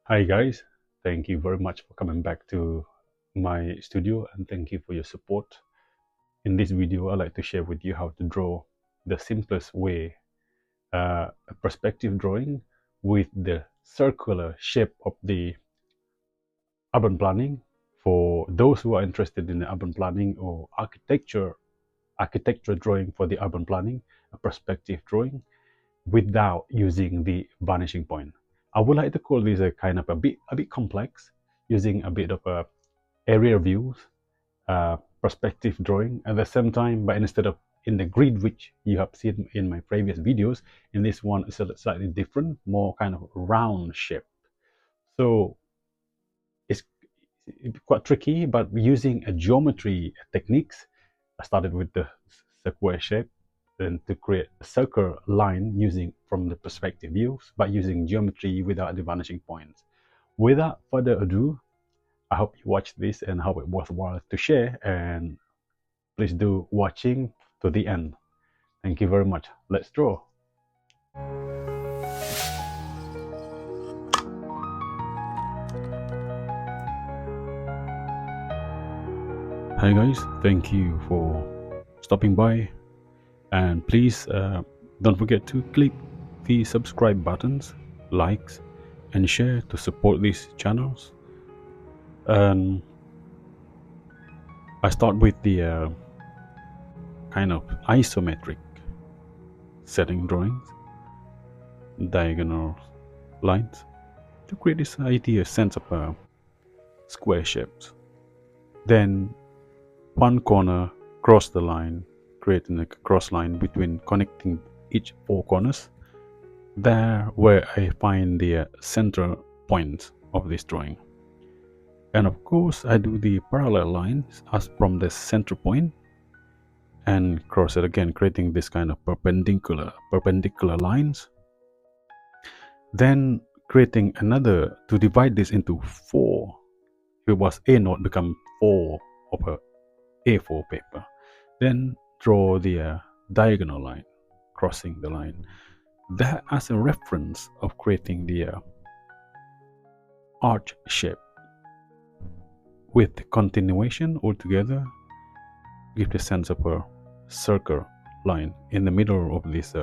Hi guys, thank you very much for coming back to my studio and thank you for your support. In this video, I'd like to share with you how to draw the simplest way, a perspective drawing with the circular shape of the urban planning. For those who are interested in the urban planning or architecture drawing for the urban planning, a perspective drawing without using the vanishing point. I would like to call this a kind of a bit complex, using a bit of a area views, perspective drawing at the same time, but instead of in the grid which you have seen in my previous videos, in this one it's a slightly different, more kind of round shape. So it's quite tricky, but using a geometry techniques, I started with the square shape, then to create a circle line using from the perspective views, but using geometry without the vanishing points. Without further ado, I hope you watch this and hope it worthwhile to share, and please do watching to the end. Thank you very much. Let's draw. Hi guys, thank you for stopping by, and please don't forget to click the subscribe buttons, likes, and share to support these channels. And I start with the kind of isometric setting drawings, diagonal lines, to create this idea sense of square shapes. Then one corner cross the line, creating a cross line between connecting each four corners. There where I find the center point of this drawing. And of course I do the parallel lines as from the center point and cross it again, creating this kind of perpendicular lines. Then creating another to divide this into four. If it was A note, become four of a A4 paper. Then draw the diagonal line, crossing the line. That as a reference of creating the arch shape with the continuation altogether, give the sense of a circle line in the middle of this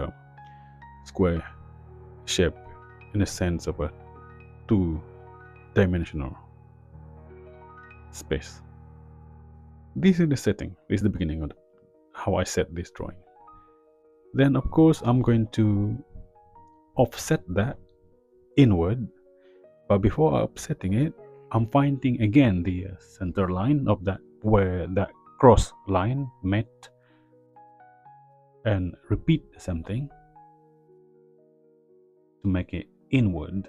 square shape, in a sense of a two-dimensional space. This is the setting. This is the beginning of how I set this drawing. Then of course I'm going to offset that inward, but before offsetting it, I'm finding again the center line of that, where that cross line met, and repeat the same thing to make it inward.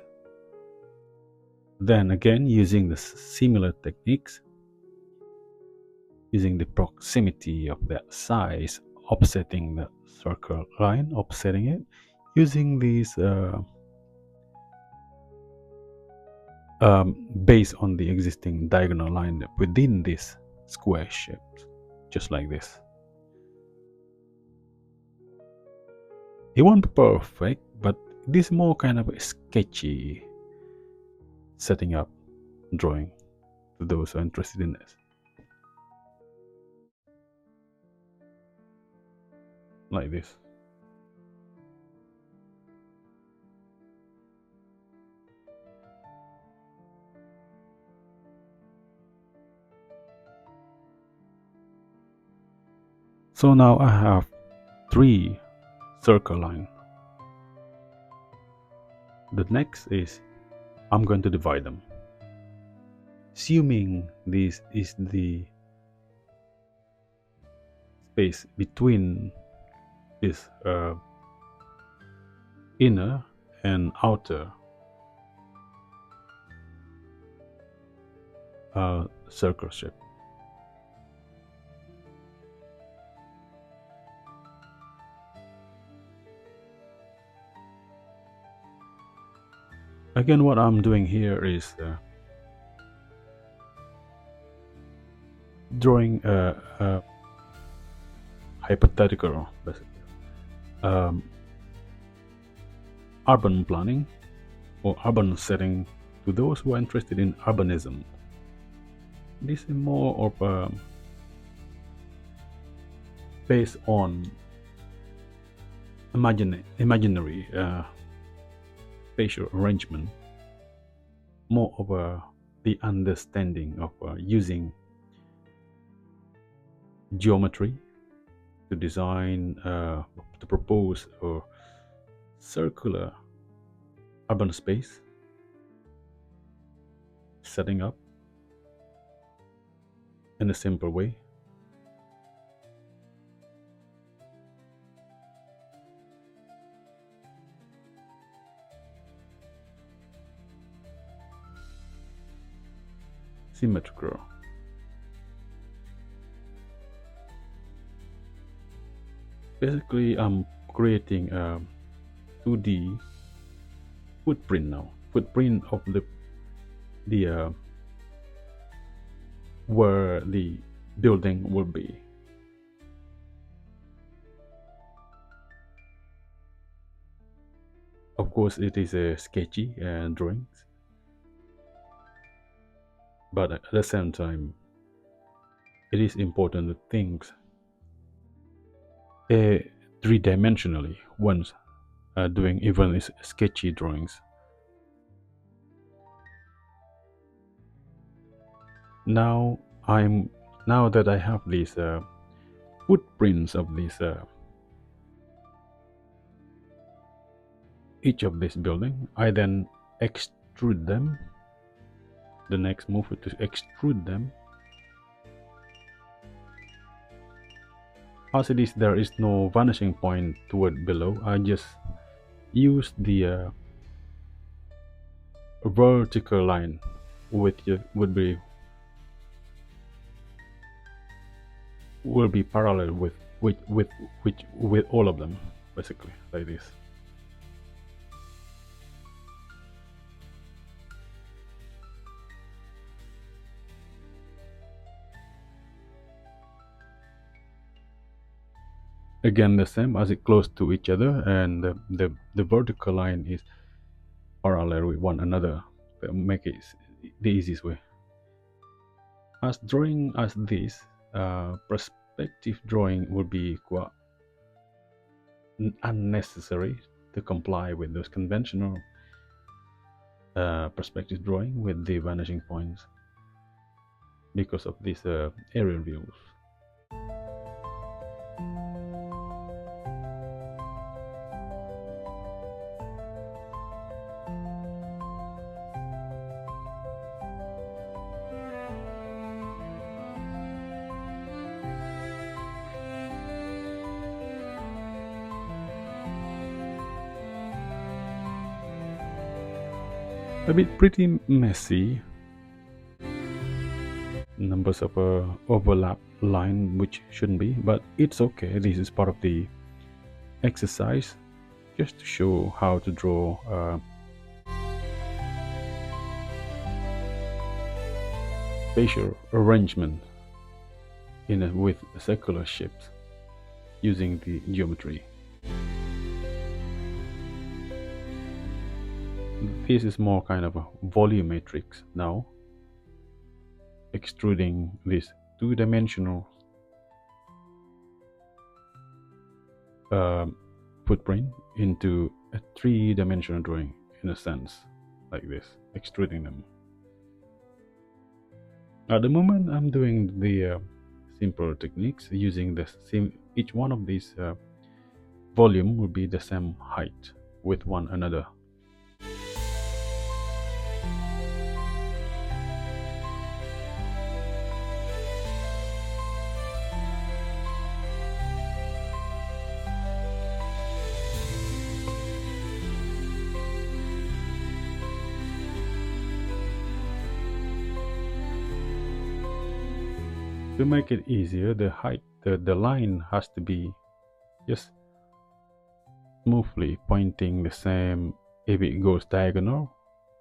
Then again, using the similar techniques, using the proximity of that size, offsetting the circle line, offsetting it, using these based on the existing diagonal line within this square shape, just like this. It won't be perfect, but this is more kind of a sketchy setting up drawing to those who are interested in this. Like this. So now I have three circle line. The next is I'm going to divide them. Assuming this is the space between this inner and outer circle shape. Again, what I'm doing here is drawing a hypothetical, urban planning or urban setting To those who are interested in urbanism, this is more of a based on imaginary spatial arrangement, more of the understanding of using geometry to design, to propose a circular urban space, setting up in a simple way. Symmetrical. Basically, I'm creating a 2D footprint now. Footprint of the where the building will be. Of course, it is a sketchy drawings, but at the same time, it is important to think three-dimensionally once doing even sketchy drawings. Now now that I have these footprints of these each of this building, I then extrude them. The next move is to extrude them. As it is, there is no vanishing point toward below. I just use the vertical line, which would be will be parallel with all of them, basically like this. Again, the same as it close to each other, and the vertical line is parallel with one another. Make it the easiest way. As drawing as this, perspective drawing would be quite unnecessary to comply with those conventional perspective drawing with the vanishing points because of these aerial views. A bit pretty messy. Numbers of overlap line which shouldn't be, but it's okay. This is part of the exercise, just to show how to draw spatial arrangement with circular shapes using the geometry. This is more kind of a volumetrics now, extruding this two-dimensional footprint into a three-dimensional drawing, in a sense, like this, extruding them. At the moment, I'm doing the simple techniques using the same. Each one of these volume will be the same height with one another. To make it easier, the line has to be just smoothly pointing the same. If it goes diagonal,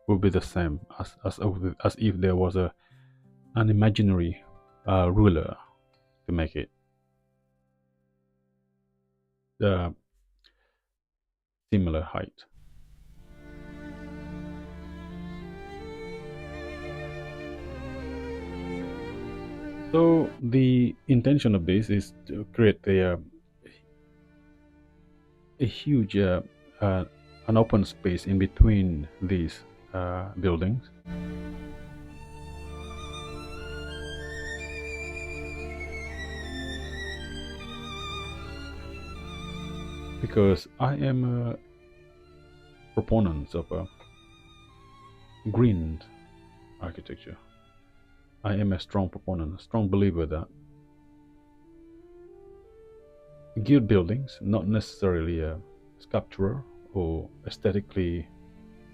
will be the same as if there was an imaginary ruler to make it the similar height. So the intention of this is to create a huge uh, an open space in between these buildings, because I am a proponent of green architecture. I am a strong proponent, a strong believer that good buildings, not necessarily sculptural or aesthetically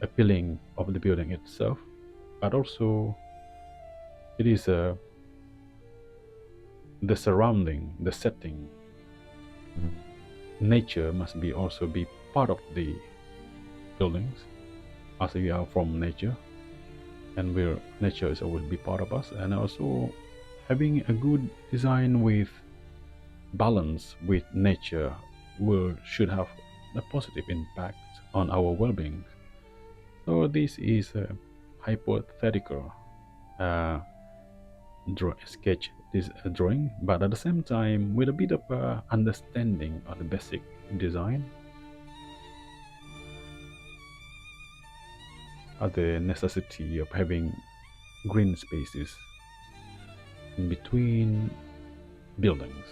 appealing of the building itself, but also it is the surrounding, the setting. Nature must be also be part of the buildings, as we are from nature, and where nature is always be part of us, and also having a good design with balance with nature will should have a positive impact on our well-being. So this is a hypothetical sketch, this drawing, but at the same time with a bit of understanding of the basic design, of the necessity of having green spaces in between buildings.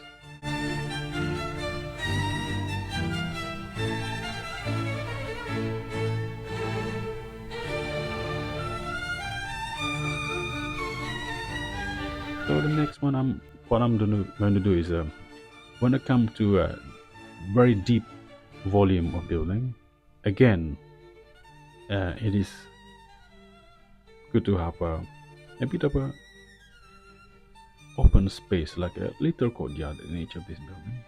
So the next one, what I'm going to do is when I come to a very deep volume of building, again, it is good to have a bit of a open space, like a little courtyard in each of these buildings.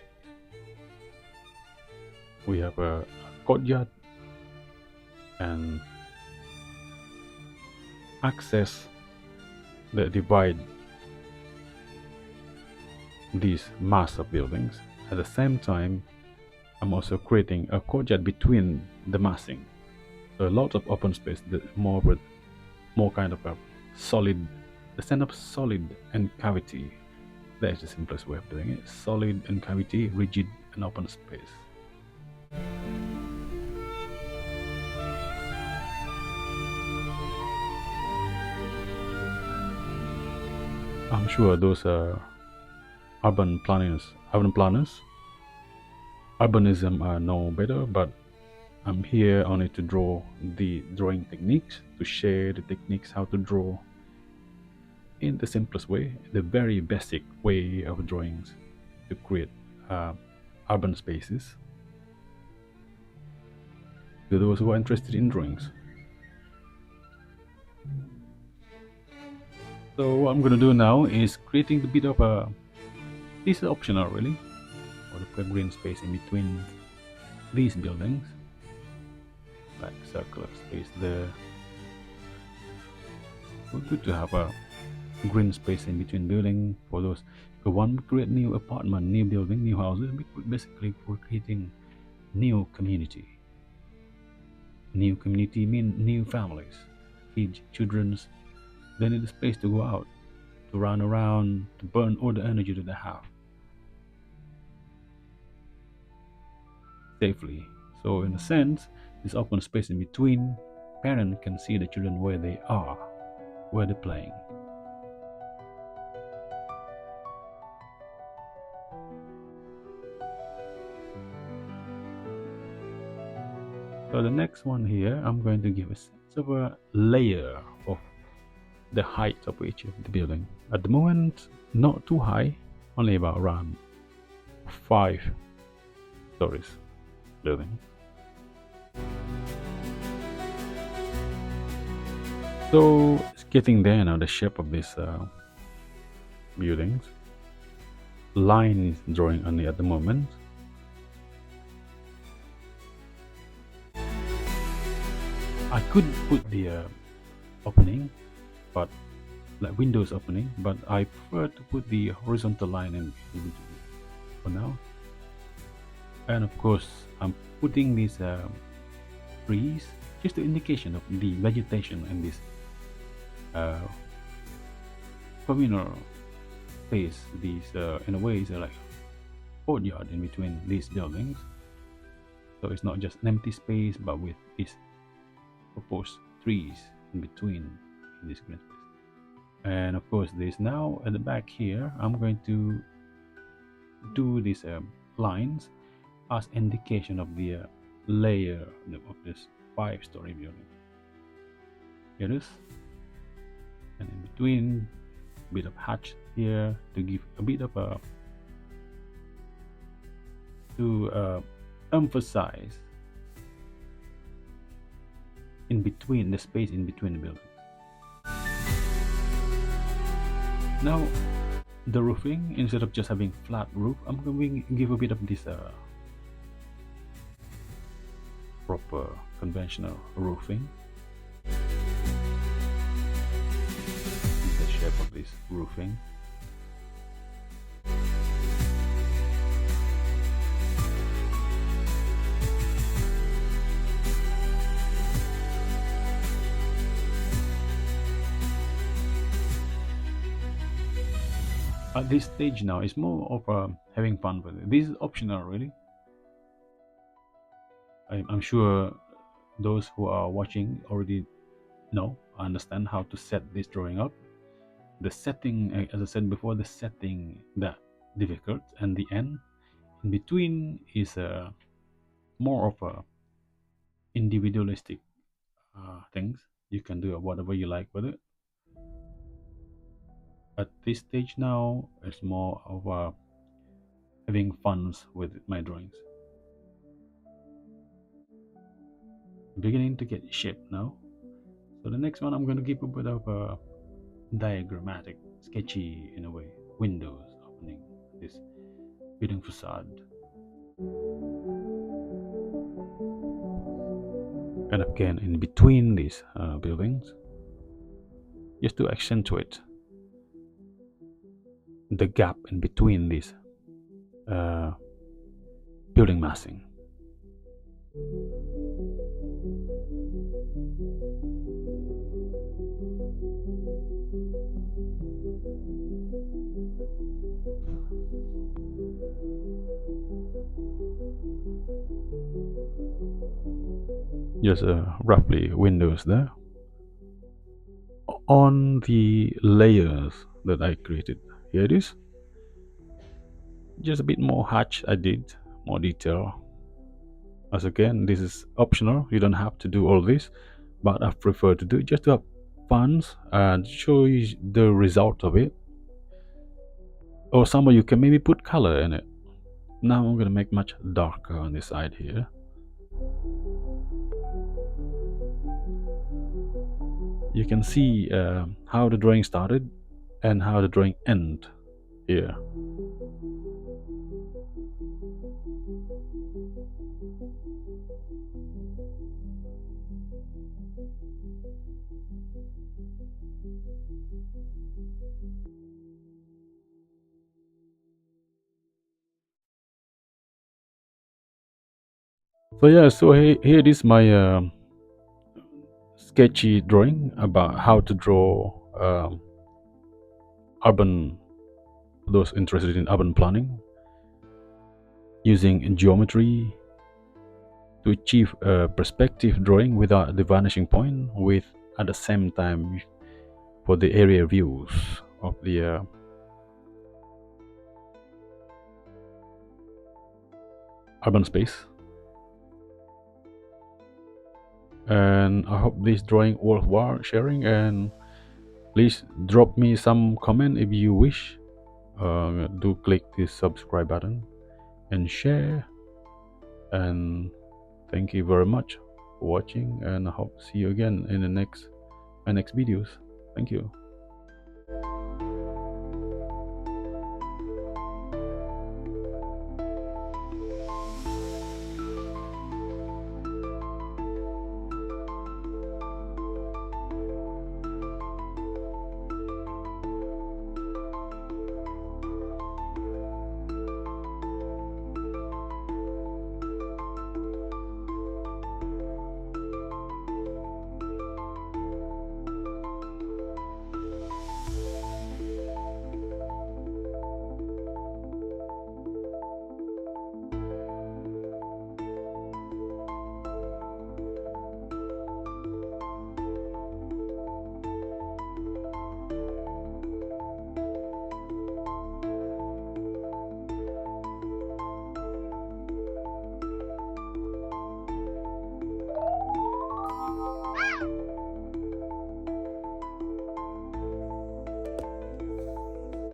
We have a courtyard and access that divide these mass of buildings. At the same time, I'm also creating a courtyard between the massing. So a lot of open space, more with more kind of a solid, the stand up solid and cavity. That is the simplest way of doing it. Solid and cavity, rigid and open space. I'm sure those urban planners, urbanism are no better, but I'm here only to draw the drawing techniques, to share the techniques how to draw in the simplest way, the very basic way of drawings to create uh, urban spaces to those who are interested in drawings. So what I'm going to do now is creating a bit of a, this is optional really, or to put green space in between these buildings, like circular space there. It's good to have a green space in between building for those who want to create new apartment, new building, new houses. Basically, for creating new community. New community mean new families, kids, childrens. They need a space to go out, to run around, to burn all the energy that they have safely. So, in a sense, this open space in between, parents can see the children where they are, where they're playing. So the next one here, I'm going to give a sense of a layer of the height of each of the building. At the moment, not too high, only about around 5 stories building. So it's getting there now, the shape of these buildings. Line is drawing only at the moment. I could put the opening, but like windows opening, but I prefer to put the horizontal line in for now. And of course, I'm putting these trees just an indication of the vegetation in this communal space, these in a way is like courtyard in between these buildings. So it's not just an empty space, but with these proposed trees in between in this green space. And of course, this now at the back here, I'm going to do these lines as indication of the layer of this 5-story building. Here it is, and in between, a bit of hatch here to give a bit of a to emphasize in between the space in between the buildings. Now, the roofing, instead of just having flat roof, I'm going to give a bit of this proper conventional roofing. The shape of this roofing. At this stage now, it's more of having fun with it. This is optional, really. I'm sure those who are watching already understand how to set this drawing up. The setting, as I said before, the setting that difficult, and the end in between is more of a individualistic things. You can do whatever you like with it. At this stage now, it's more of having fun with my drawings. Beginning to get shape now. So the next one, I'm going to give a bit of a diagrammatic, sketchy in a way, windows opening this building facade. And again, in between these buildings, just to accentuate the gap in between these building massing. Just roughly windows there. On the layers that I created, here it is. Just a bit more hatch I did, more detail. As again, this is optional. You don't have to do all this, but I prefer to do it just to have fun and show you the result of it. Or some of you can maybe put color in it. Now I'm gonna make much darker on this side here. You can see how the drawing started and how the drawing end here. So yeah, so here is my sketchy drawing about how to draw urban, those interested in urban planning, using geometry to achieve a perspective drawing without the vanishing point, with at the same time for the area views of the urban space. And I hope this drawing worthwhile sharing, and please drop me some comment if you wish. Do click this subscribe button and share, and thank you very much for watching, and I hope to see you again in my next videos. Thank you.